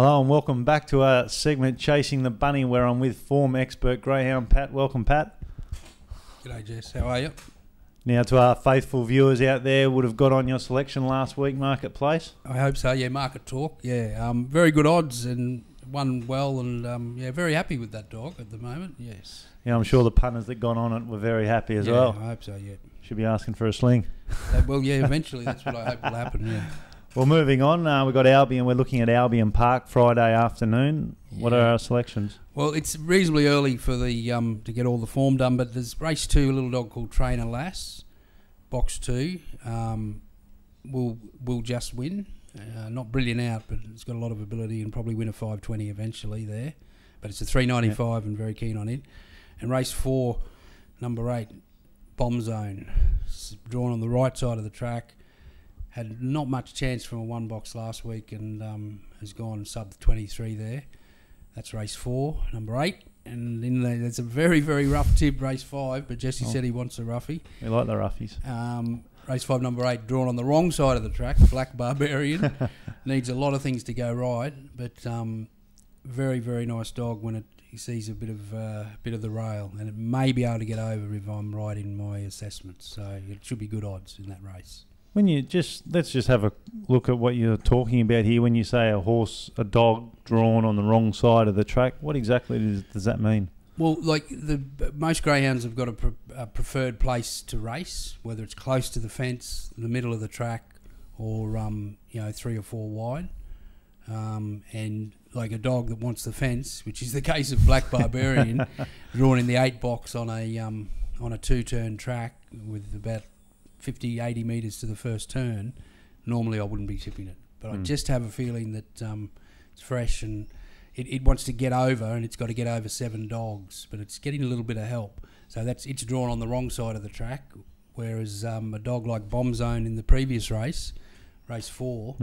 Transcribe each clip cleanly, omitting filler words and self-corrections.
Hello and welcome back to our segment Chasing the Bunny, where I'm with form expert greyhound Pat. Welcome, Pat. G'day, Jess. How are you? Now, to our faithful viewers out there, would have got on your selection last week, Marketplace. I hope so. Yeah, Market Talk. Yeah, very good odds and won well, and very happy with that dog at the moment. Yes. Yeah, I'm sure the punters that got on it were very happy as well. I hope so. Yeah. Should be asking for a sling. Well, yeah. Eventually, that's what I hope will happen. Yeah. Well, moving on, we've got Albion. We're looking at Albion Park Friday afternoon. What are our selections? Well, it's reasonably early for the to get all the form done, but there's race 2, a little dog called Trainer Lass, box 2, will just win. Not brilliant out, but it's got a lot of ability and probably win a 520 eventually there. But it's a 395 and very keen on it. And race 4, number 8, Bomb Zone, it's drawn on the right side of the track. Had not much chance from a 1 box last week and has gone sub 23 there. That's race 4, number 8. And in there's a very, very rough tip, race 5, but Jesse said he wants a roughie. We like the roughies. Race 5, number 8, drawn on the wrong side of the track, Black Barbarian. Needs a lot of things to go right, but very, very nice dog when he sees a bit of the rail, and it may be able to get over if I'm right in my assessments. So it should be good odds in that race. When let's just have a look at what you're talking about here. When you say a dog drawn on the wrong side of the track, what exactly does that mean? Well, like most greyhounds have got a preferred place to race, whether it's close to the fence, the middle of the track, or 3 or 4 wide. And like a dog that wants the fence, which is the case of Black Barbarian, drawn in the 8 box on a 2-turn track with about 50, 80 metres to the first turn, normally I wouldn't be tipping it. But I just have a feeling that it's fresh and it wants to get over, and it's got to get over 7 dogs, but it's getting a little bit of help. So it's drawn on the wrong side of the track, whereas a dog like Bomb Zone in the previous race 4,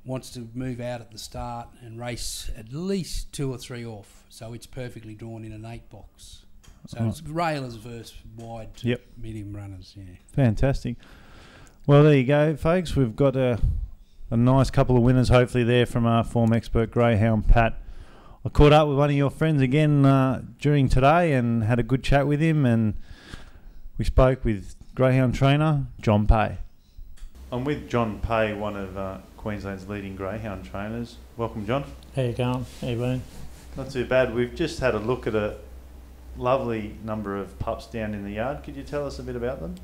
wants to move out at the start and race at least 2 or 3 off. So it's perfectly drawn in an 8 box. So it's railers versus wide to medium runners, yeah. Fantastic. Well, there you go, folks. We've got a nice couple of winners, hopefully, there from our form expert greyhound Pat. I caught up with one of your friends again during today and had a good chat with him, and we spoke with greyhound trainer John Pay. I'm with John Pay, one of Queensland's leading greyhound trainers. Welcome, John. How you going? How you been? Not too bad. We've just had a look at a lovely number of pups down in the yard. Could you tell us a bit about them?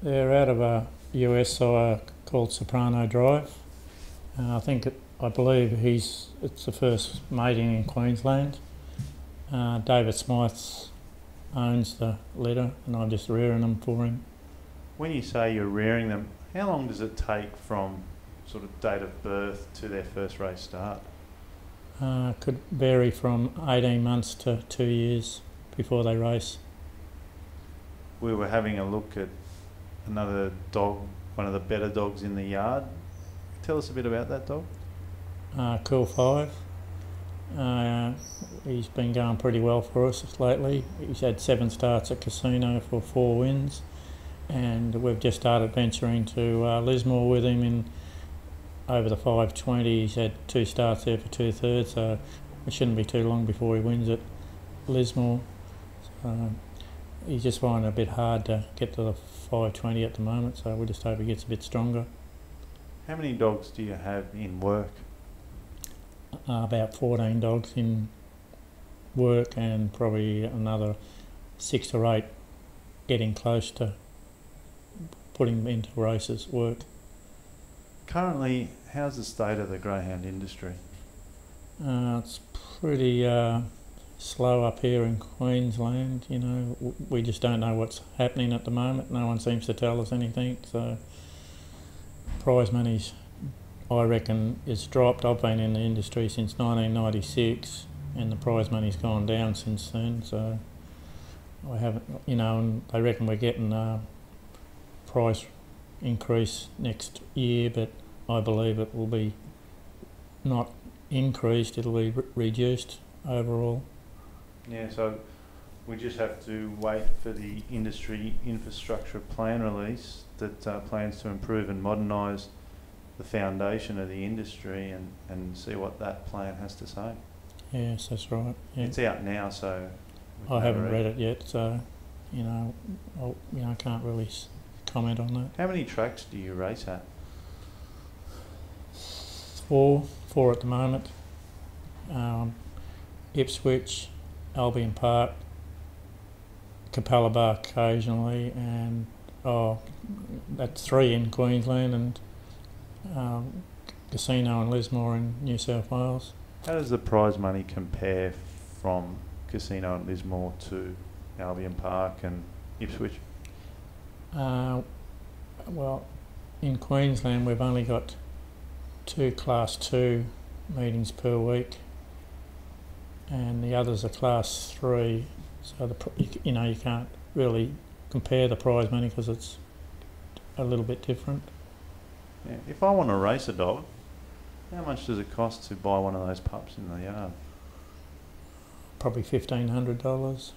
They're out of a US sire called Soprano Drive. I believe it's the first mating in Queensland. David Smythe owns the litter, and I'm just rearing them for him. When you say you're rearing them, how long does it take from sort of date of birth to their first race start? Could vary from 18 months to 2 years before they race. We were having a look at another dog, one of the better dogs in the yard. Tell us a bit about that dog. Cool 5. He's been going pretty well for us lately. He's had 7 starts at Casino for 4 wins, and we've just started venturing to Lismore with him over the 520. He's had 2 starts there for 2/3, so it shouldn't be too long before he wins at Lismore. He's just finding it a bit hard to get to the 520 at the moment, so we just hope he gets a bit stronger. How many dogs do you have in work? About 14 dogs in work, and probably another 6 or 8 getting close to putting them into races work. Currently, how's the state of the greyhound industry? It's pretty slow up here in Queensland. We just don't know what's happening at the moment. No one seems to tell us anything, so prize money's, I reckon, is dropped. I've been in the industry since 1996, and the prize money's gone down since then, so I haven't, and they reckon we're getting a price increase next year, but I believe it will be not increased, it'll be reduced overall. Yeah, so we just have to wait for the industry infrastructure plan release that plans to improve and modernise the foundation of the industry and see what that plan has to say. Yes, that's right. Yeah. It's out now, so I haven't read it yet, so I can't really comment on that. How many tracks do you race at? Four at the moment. Ipswich, Albion Park, Capella Bar occasionally, and that's 3 in Queensland, and Casino and Lismore in New South Wales. How does the prize money compare from Casino and Lismore to Albion Park and Ipswich? Well, in Queensland we've only got 2 Class 2 meetings per week, and the others are Class 3. So you can't really compare the prize money because it's a little bit different. Yeah. If I want to race a dog, how much does it cost to buy one of those pups in the yard? Probably $1,500.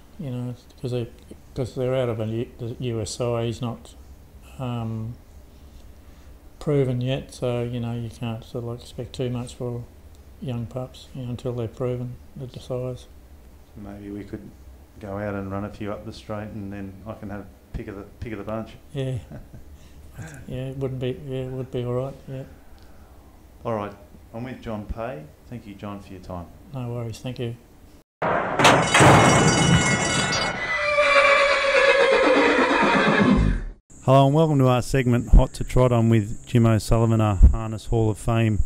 Because they're out of the USI. He's not proven yet, so you can't sort of expect too much for young pups until they're proven the size. Maybe we could go out and run a few up the straight, and then I can have pick of the bunch. Yeah, yeah, it would be all right. Yeah. All right, I'm with John Pay. Thank you, John, for your time. No worries. Thank you. Hello and welcome to our segment Hot to Trot. I'm with Jim O'Sullivan, our Harness Hall of Fame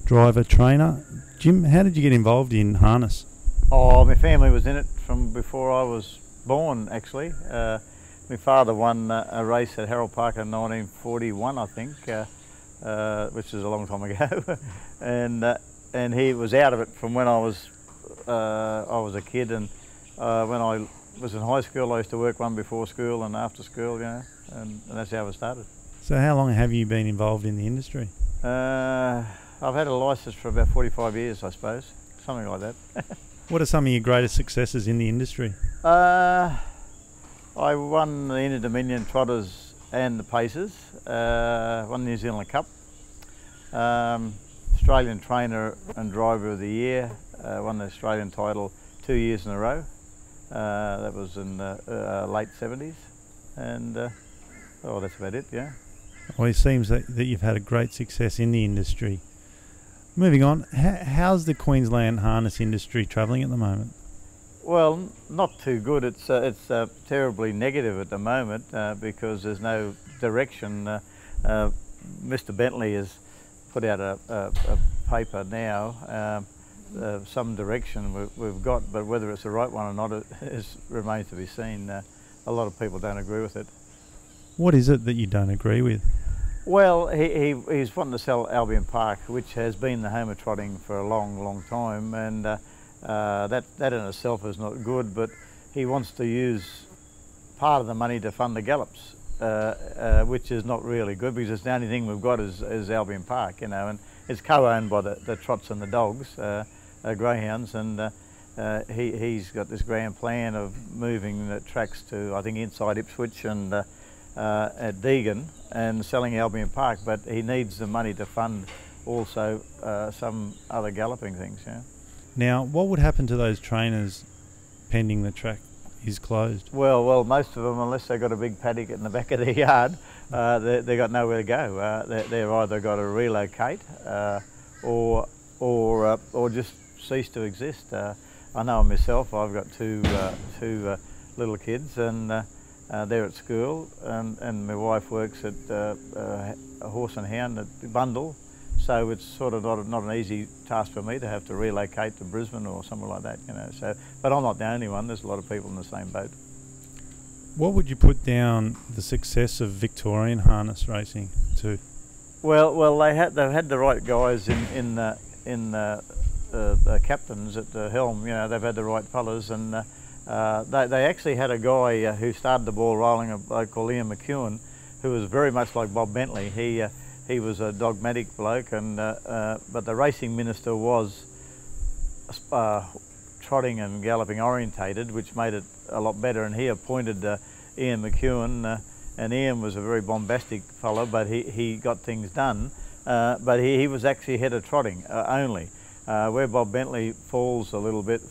driver trainer. Jim, how did you get involved in harness? Oh, my family was in it from before I was born, actually. My father won a race at Harold Park in 1941, I think, which is a long time ago, and he was out of it from when I was a kid, and when I was in high school I used to work one before school and after school, and that's how it started. So how long have you been involved in the industry? I've had a licence for about 45 years, I suppose, something like that. What are some of your greatest successes in the industry? I won the Inter-Dominion Trotters and the Pacers, won the New Zealand Cup, Australian Trainer and Driver of the Year, won the Australian title 2 years in a row. That was in the late 70s, and that's about it, yeah. Well, it seems that you've had a great success in the industry. Moving on, how's the Queensland harness industry travelling at the moment? Well, not too good. It's terribly negative at the moment because there's no direction. Mr. Bentley has put out a paper now, some direction we've got, but whether it's the right one or not remains to be seen. A lot of people don't agree with it. What is it that you don't agree with? Well, he's wanting to sell Albion Park, which has been the home of trotting for a long, long time, and that in itself is not good, but he wants to use part of the money to fund the gallops, which is not really good because it's the only thing we've got is Albion Park, and it's co-owned by the trots and the dogs, greyhounds, and he's got this grand plan of moving the tracks to, I think, inside Ipswich and at Deagon and selling Albion Park, but he needs the money to fund also some other galloping things. Yeah. Now, what would happen to those trainers pending the track is closed? Well, most of them, unless they've got a big paddock in the back of their yard, they've got nowhere to go. They're either got to relocate or just cease to exist. I know myself. I've got two little kids, and they're at school, and my wife works at a horse and hound at Bundle, so it's sort of not an easy task for me to have to relocate to Brisbane or somewhere like that, So, but I'm not the only one. There's a lot of people in the same boat. What would you put down the success of Victorian harness racing to? Well, they've had the right guys in the captains at the helm. They've had the right fellas, and they actually had a guy who started the ball rolling, a bloke called Ian McEwen, who was very much like Bob Bentley. He was a dogmatic bloke, and but the racing minister was trotting and galloping orientated, which made it a lot better. And he appointed Ian McEwen and Ian was a very bombastic fellow, but he got things done. But he was actually head of trotting only. Where Bob Bentley fails a little bit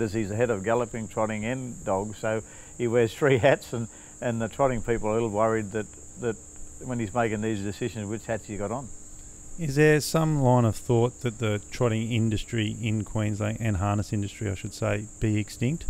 is he's the head of galloping, trotting and dogs, so he wears 3 hats, and the trotting people are a little worried that when he's making these decisions, which hats he got on. Is there some line of thought that the trotting industry in Queensland, and harness industry I should say, be extinct?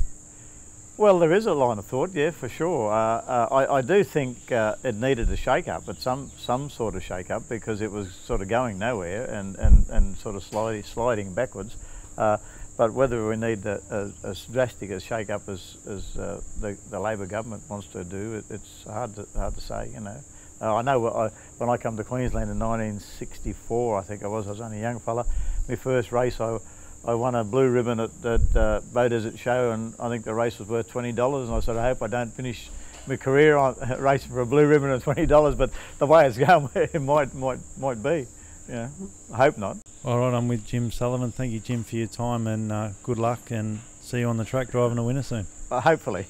Well, there is a line of thought, yeah, for sure. I do think it needed a shake-up, but some sort of shake-up, because it was sort of going nowhere and sort of sliding backwards. But whether we need as drastic a shake-up as the Labor government wants to do, it's hard to say, you know. I know when I come to Queensland in 1964, I think I was only a young fella. My first race, I won a blue ribbon at Bow Desert Show, and I think the race was worth $20, and I sort of hope I don't finish my career on racing for a blue ribbon of $20, but the way it's going, it might be. Yeah, I hope not. All right, I'm with Jim Sullivan. Thank you, Jim, for your time, and good luck, and see you on the track driving a winner soon. Hopefully.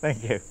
Thank you.